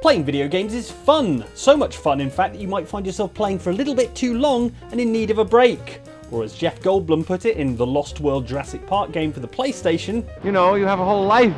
Playing video games is fun. So much fun, in fact, that you might find yourself playing for a little bit too long and in need of a break. Or as Jeff Goldblum put it in the Lost World Jurassic Park game for the PlayStation, you know, you have a whole life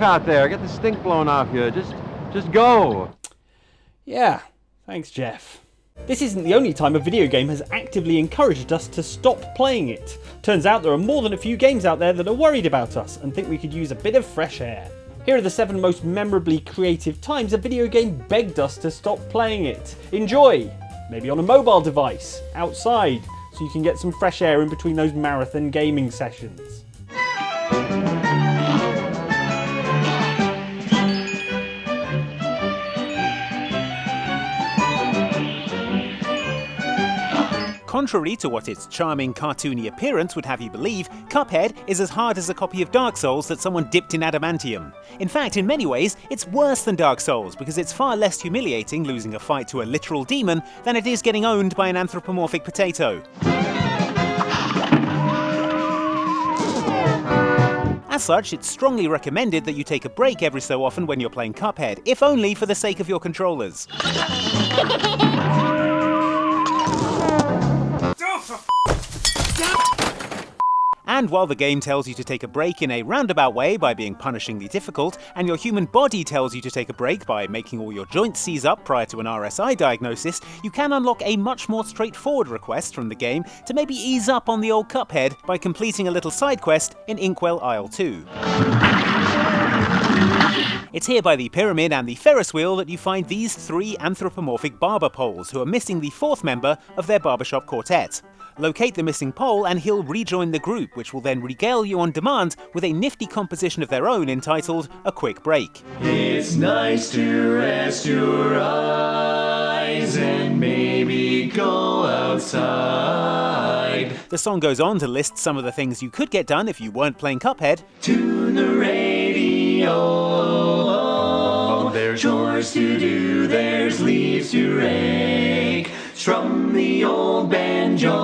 out there. Get the stink blown off you. Just go. Yeah, thanks, Jeff. This isn't the only time a video game has actively encouraged us to stop playing it. Turns out there are more than a few games out there that are worried about us and think we could use a bit of fresh air. Here are the 7 most memorably creative times a video game begged us to stop playing it. Enjoy! Maybe on a mobile device, outside, so you can get some fresh air in between those marathon gaming sessions. Contrary to what its charming, cartoony appearance would have you believe, Cuphead is as hard as a copy of Dark Souls that someone dipped in adamantium. In fact, in many ways, it's worse than Dark Souls because it's far less humiliating losing a fight to a literal demon than it is getting owned by an anthropomorphic potato. As such, it's strongly recommended that you take a break every so often when you're playing Cuphead, if only for the sake of your controllers. And while the game tells you to take a break in a roundabout way by being punishingly difficult, and your human body tells you to take a break by making all your joints seize up prior to an RSI diagnosis, you can unlock a much more straightforward request from the game to maybe ease up on the old Cuphead by completing a little side quest in Inkwell Isle 2. It's here by the pyramid and the Ferris wheel that you find these 3 anthropomorphic barber poles who are missing the 4th member of their barbershop quartet. Locate the missing pole and he'll rejoin the group, which will then regale you on demand with a nifty composition of their own entitled A Quick Break. It's nice to rest your eyes and maybe go outside. The song goes on to list some of the things you could get done if you weren't playing Cuphead. Tune the radio. There's chores to do, there's leaves to rake. Strum the old banjo.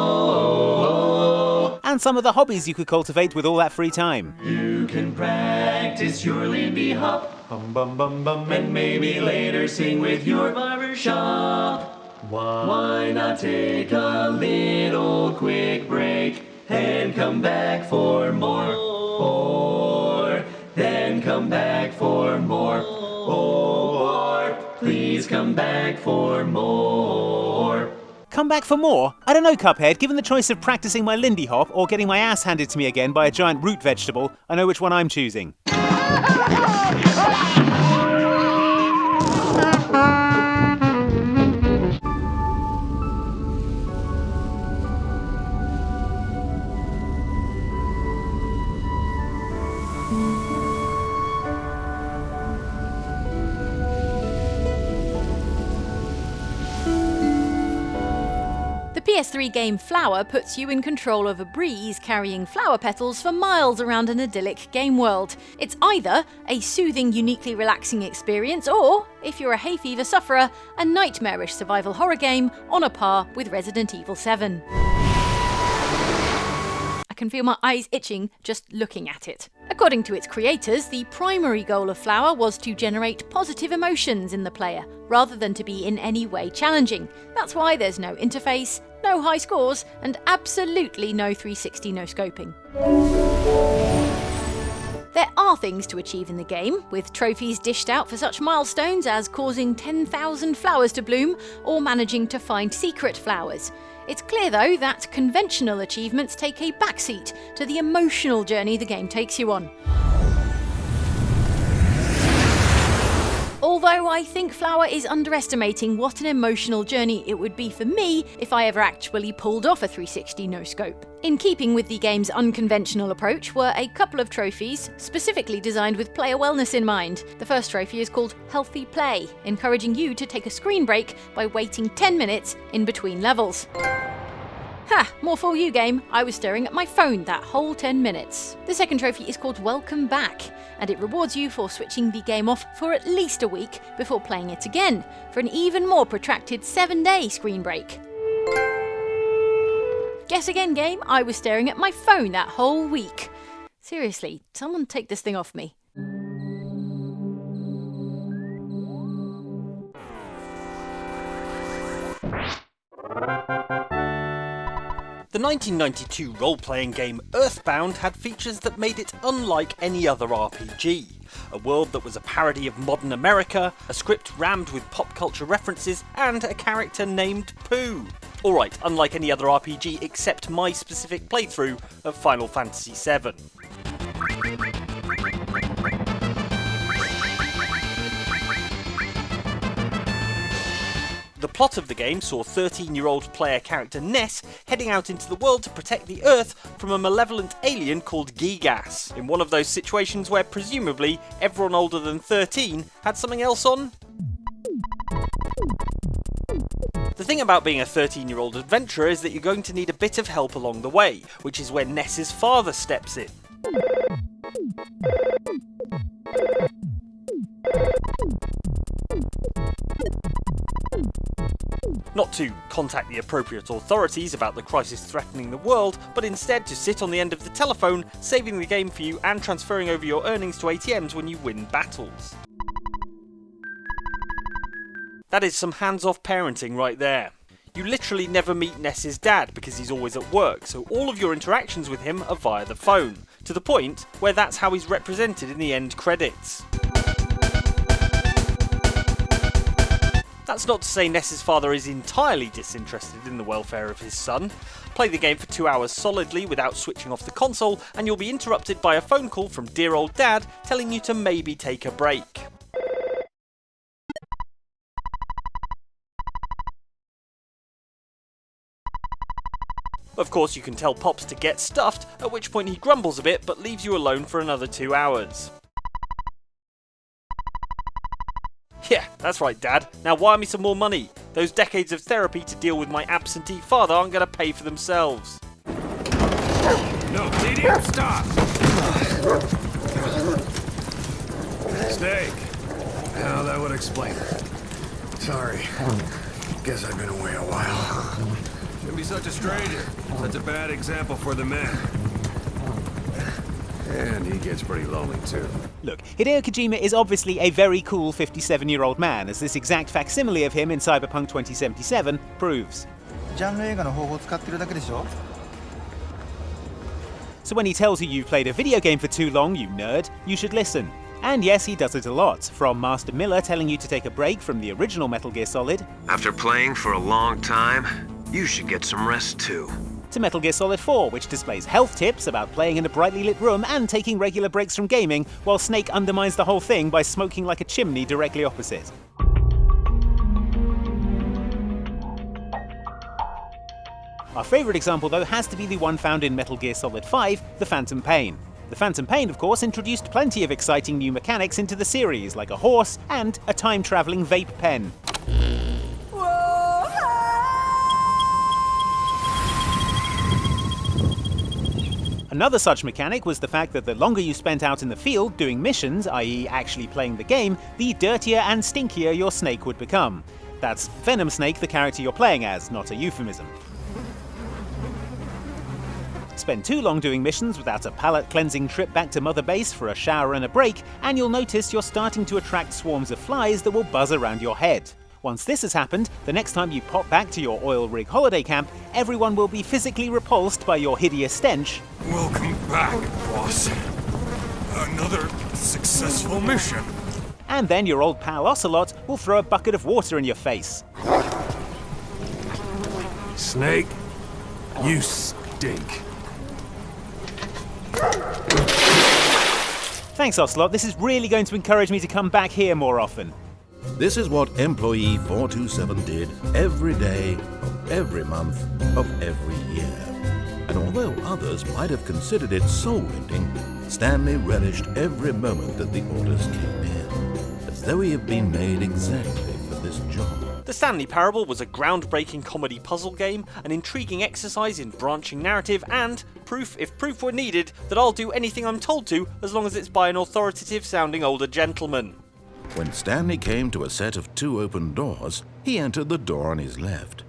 And some of the hobbies you could cultivate with all that free time. You can practice your Lindy Hop, bum bum bum bum, and maybe later sing with your barbershop. Why not take a little quick break and come back for more? Then come back for more. Or please come back for more. Come back for more? I don't know, Cuphead. Given the choice of practicing my Lindy Hop or getting my ass handed to me again by a giant root vegetable, I know which one I'm choosing. The PS3 game Flower puts you in control of a breeze carrying flower petals for miles around an idyllic game world. It's either a soothing, uniquely relaxing experience, or, if you're a hay fever sufferer, a nightmarish survival horror game on a par with Resident Evil 7. I can feel my eyes itching just looking at it. According to its creators, the primary goal of Flower was to generate positive emotions in the player, rather than to be in any way challenging. That's why there's no interface, no high scores, and absolutely no 360 no-scoping. There are things to achieve in the game, with trophies dished out for such milestones as causing 10,000 flowers to bloom or managing to find secret flowers. It's clear, though, that conventional achievements take a backseat to the emotional journey the game takes you on. Although I think Flower is underestimating what an emotional journey it would be for me if I ever actually pulled off a 360 no-scope. In keeping with the game's unconventional approach were a couple of trophies specifically designed with player wellness in mind. The first trophy is called Healthy Play, encouraging you to take a screen break by waiting 10 minutes in between levels. Ha! More for you, game. I was staring at my phone that whole 10 minutes. The second trophy is called Welcome Back, and it rewards you for switching the game off for at least a week before playing it again, for an even more protracted 7-day screen break. Guess again, game. I was staring at my phone that whole week. Seriously, someone take this thing off me. The 1992 role-playing game Earthbound had features that made it unlike any other RPG. A world that was a parody of modern America, a script rammed with pop culture references, and a character named Pooh. Alright, unlike any other RPG except my specific playthrough of Final Fantasy VII. The plot of the game saw 13-year-old player character Ness heading out into the world to protect the Earth from a malevolent alien called Gigas, in one of those situations where presumably everyone older than 13 had something else on. The thing about being a 13-year-old adventurer is that you're going to need a bit of help along the way, which is where Ness's father steps in. Not to contact the appropriate authorities about the crisis threatening the world, but instead to sit on the end of the telephone, saving the game for you and transferring over your earnings to ATMs when you win battles. That is some hands-off parenting right there. You literally never meet Ness's dad because he's always at work, so all of your interactions with him are via the phone, to the point where that's how he's represented in the end credits. That's not to say Ness's father is entirely disinterested in the welfare of his son. Play the game for 2 hours solidly without switching off the console, and you'll be interrupted by a phone call from dear old dad telling you to maybe take a break. Of course, you can tell Pops to get stuffed, at which point he grumbles a bit but leaves you alone for another 2 hours. Yeah, that's right, Dad. Now wire me some more money. Those decades of therapy to deal with my absentee father aren't going to pay for themselves. No, idiot, stop! Steak. Now that would explain it. Sorry. Guess I've been away a while. Shouldn't be such a stranger. Such a bad example for the men. And he gets pretty lonely too. Look, Hideo Kojima is obviously a very cool 57-year-old man, as this exact facsimile of him in Cyberpunk 2077 proves. So when he tells you you've played a video game for too long, you nerd, you should listen. And yes, he does it a lot, from Master Miller telling you to take a break from the original Metal Gear Solid. After playing for a long time, you should get some rest too. To Metal Gear Solid 4, which displays health tips about playing in a brightly lit room and taking regular breaks from gaming, while Snake undermines the whole thing by smoking like a chimney directly opposite. Our favourite example, though, has to be the one found in Metal Gear Solid 5, the Phantom Pain. The Phantom Pain, of course, introduced plenty of exciting new mechanics into the series, like a horse and a time-travelling vape pen. Another such mechanic was the fact that the longer you spent out in the field doing missions, i.e. actually playing the game, the dirtier and stinkier your Snake would become. That's Venom Snake, the character you're playing as, not a euphemism. Spend too long doing missions without a palate-cleansing trip back to Mother Base for a shower and a break, and you'll notice you're starting to attract swarms of flies that will buzz around your head. Once this has happened, the next time you pop back to your oil rig holiday camp, everyone will be physically repulsed by your hideous stench. Welcome back, boss. Another successful mission. And then your old pal Ocelot will throw a bucket of water in your face. Snake, you stink. Thanks, Ocelot. This is really going to encourage me to come back here more often. This is what employee 427 did every day of every month of every year. And although others might have considered it soul-rending, Stanley relished every moment that the orders came in, as though he had been made exactly for this job. The Stanley Parable was a groundbreaking comedy puzzle game, an intriguing exercise in branching narrative, and proof, if proof were needed, that I'll do anything I'm told to as long as it's by an authoritative-sounding older gentleman. When Stanley came to a set of 2 open doors, he entered the door on his left.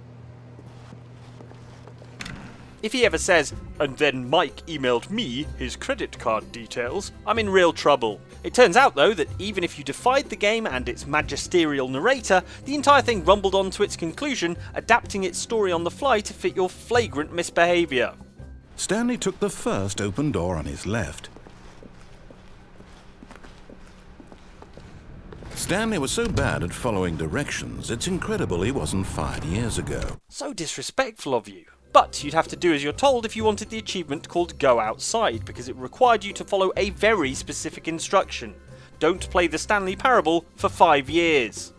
If he ever says, "and then Mike emailed me his credit card details," I'm in real trouble. It turns out though that even if you defied the game and its magisterial narrator, the entire thing rumbled on to its conclusion, adapting its story on the fly to fit your flagrant misbehaviour. Stanley took the first open door on his left. Stanley was so bad at following directions, it's incredible he wasn't fired years ago. So disrespectful of you. But you'd have to do as you're told if you wanted the achievement called Go Outside, because it required you to follow a very specific instruction. Don't play the Stanley Parable for 5 years.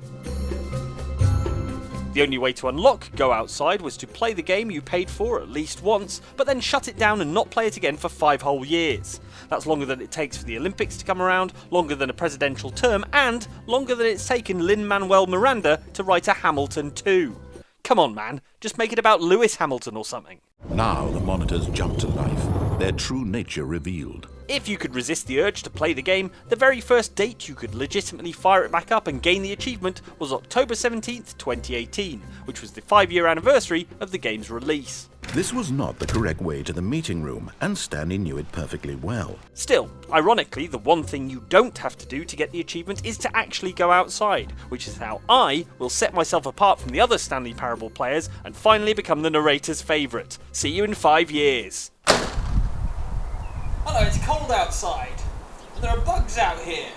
The only way to unlock Go Outside was to play the game you paid for at least once, but then shut it down and not play it again for 5 whole years. That's longer than it takes for the Olympics to come around, longer than a presidential term, and longer than it's taken Lin-Manuel Miranda to write a Hamilton 2. Come on, man, just make it about Lewis Hamilton or something. Now the monitors jumped to life, their true nature revealed. If you could resist the urge to play the game, the very first date you could legitimately fire it back up and gain the achievement was October 17th, 2018, which was the 5-year anniversary of the game's release. This was not the correct way to the meeting room, and Stanley knew it perfectly well. Still, ironically, the one thing you don't have to do to get the achievement is to actually go outside, which is how I will set myself apart from the other Stanley Parable players and finally become the narrator's favourite. See you in 5 years. Hello, it's cold outside, and there are bugs out here.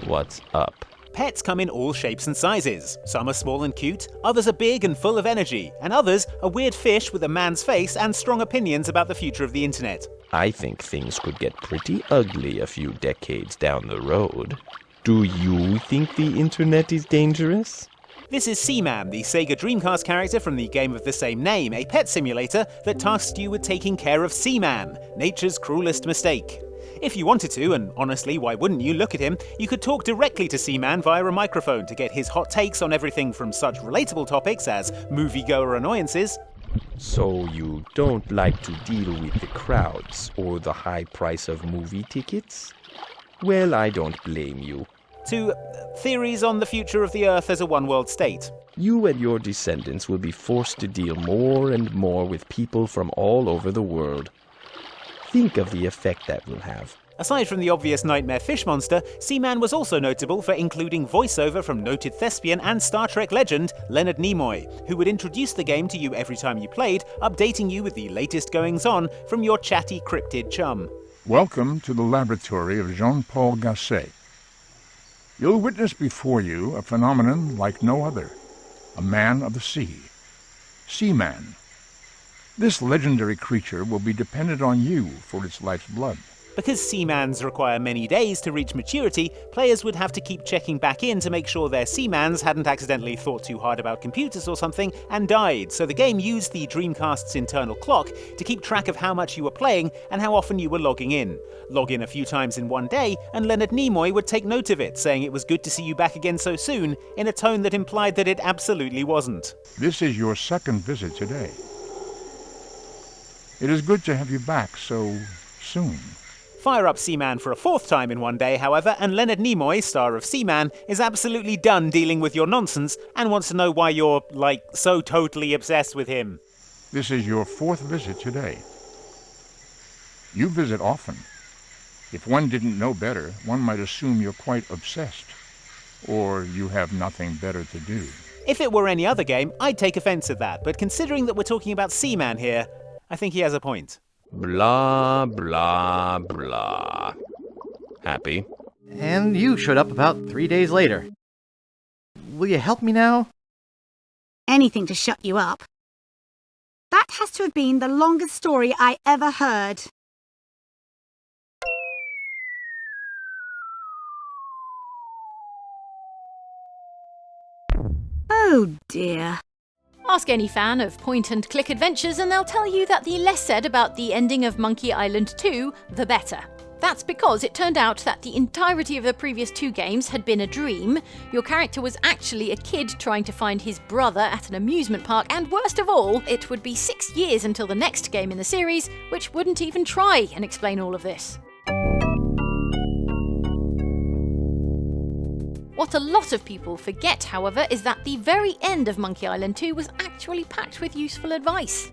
What's up? Pets come in all shapes and sizes. Some are small and cute, others are big and full of energy, and others are weird fish with a man's face and strong opinions about the future of the internet. I think things could get pretty ugly a few decades down the road. Do you think the internet is dangerous? This is Seaman, the Sega Dreamcast character from the game of the same name, a pet simulator that tasks you with taking care of Seaman, nature's cruelest mistake. If you wanted to, and honestly, why wouldn't you look at him, you could talk directly to Seaman via a microphone to get his hot takes on everything from such relatable topics as moviegoer annoyances. So you don't like to deal with the crowds or the high price of movie tickets? Well, I don't blame you. To theories on the future of the Earth as a one-world state. You and your descendants will be forced to deal more and more with people from all over the world. Think of the effect that will have. Aside from the obvious nightmare fish monster, Seaman was also notable for including voiceover from noted thespian and Star Trek legend Leonard Nimoy, who would introduce the game to you every time you played, updating you with the latest goings-on from your chatty cryptid chum. Welcome to the laboratory of Jean-Paul Gasset. You'll witness before you a phenomenon like no other, a man of the sea, Seaman. This legendary creature will be dependent on you for its life's blood. Because Seamans require many days to reach maturity, players would have to keep checking back in to make sure their Seamans hadn't accidentally thought too hard about computers or something and died, so the game used the Dreamcast's internal clock to keep track of how much you were playing and how often you were logging in. Log in a few times in one day, and Leonard Nimoy would take note of it, saying it was good to see you back again so soon, in a tone that implied that it absolutely wasn't. This is your second visit today. It is good to have you back so soon. Fire up Seaman for a fourth time in one day, however, and Leonard Nimoy, star of Seaman, is absolutely done dealing with your nonsense and wants to know why you're, so totally obsessed with him. This is your fourth visit today. You visit often. If one didn't know better, one might assume you're quite obsessed. Or you have nothing better to do. If it were any other game, I'd take offense at that, but considering that we're talking about Seaman here, I think he has a point. Blah, blah, blah. Happy? And you showed up about 3 days later. Will you help me now? Anything to shut you up. That has to have been the longest story I ever heard. Oh dear. Ask any fan of point-and-click adventures and they'll tell you that the less said about the ending of Monkey Island 2, the better. That's because it turned out that the entirety of the previous 2 games had been a dream, your character was actually a kid trying to find his brother at an amusement park, and worst of all, it would be 6 years until the next game in the series, which wouldn't even try and explain all of this. What What a lot of people forget, however, is that the very end of Monkey Island 2 was actually packed with useful advice.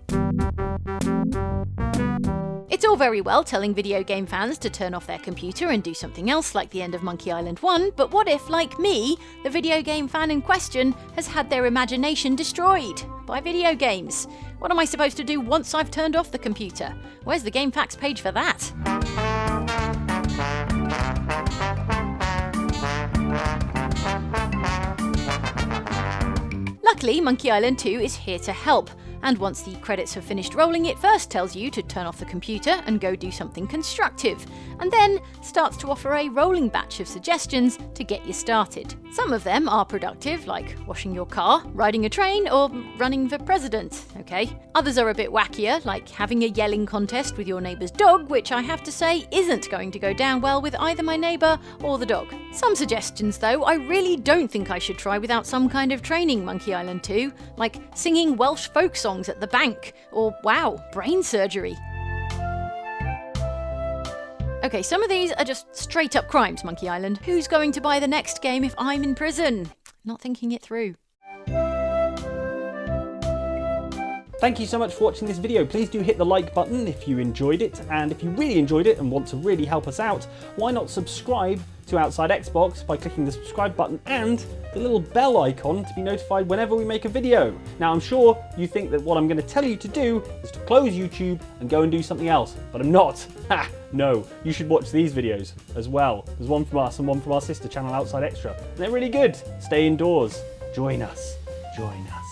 It's all very well telling video game fans to turn off their computer and do something else like the end of Monkey Island 1, but what if, like me, the video game fan in question has had their imagination destroyed by video games? What am I supposed to do once I've turned off the computer? Where's the game facts page for that? Luckily, Monkey Island 2 is here to help, and once the credits have finished rolling, it first tells you to turn off the computer and go do something constructive, and then starts to offer a rolling batch of suggestions to get you started. Some of them are productive, like washing your car, riding a train, or running for president, okay? Others are a bit wackier, like having a yelling contest with your neighbour's dog, which I have to say isn't going to go down well with either my neighbour or the dog. Some suggestions, though, I really don't think I should try without some kind of training, Monkey Island 2, like singing Welsh folk songs at the bank, or wow, brain surgery. Okay, some of these are just straight up crimes, Monkey Island. Who's going to buy the next game if I'm in prison? Not thinking it through. Thank you so much for watching this video. Please do hit the like button if you enjoyed it, and if you really enjoyed it and want to really help us out, why not subscribe to Outside Xbox by clicking the subscribe button and the little bell icon to be notified whenever we make a video. Now, I'm sure you think that what I'm going to tell you to do is to close YouTube and go and do something else, but I'm not. Ha! No, you should watch these videos as well. There's one from us and one from our sister channel, Outside Extra, and they're really good. Stay indoors. Join us. Join us.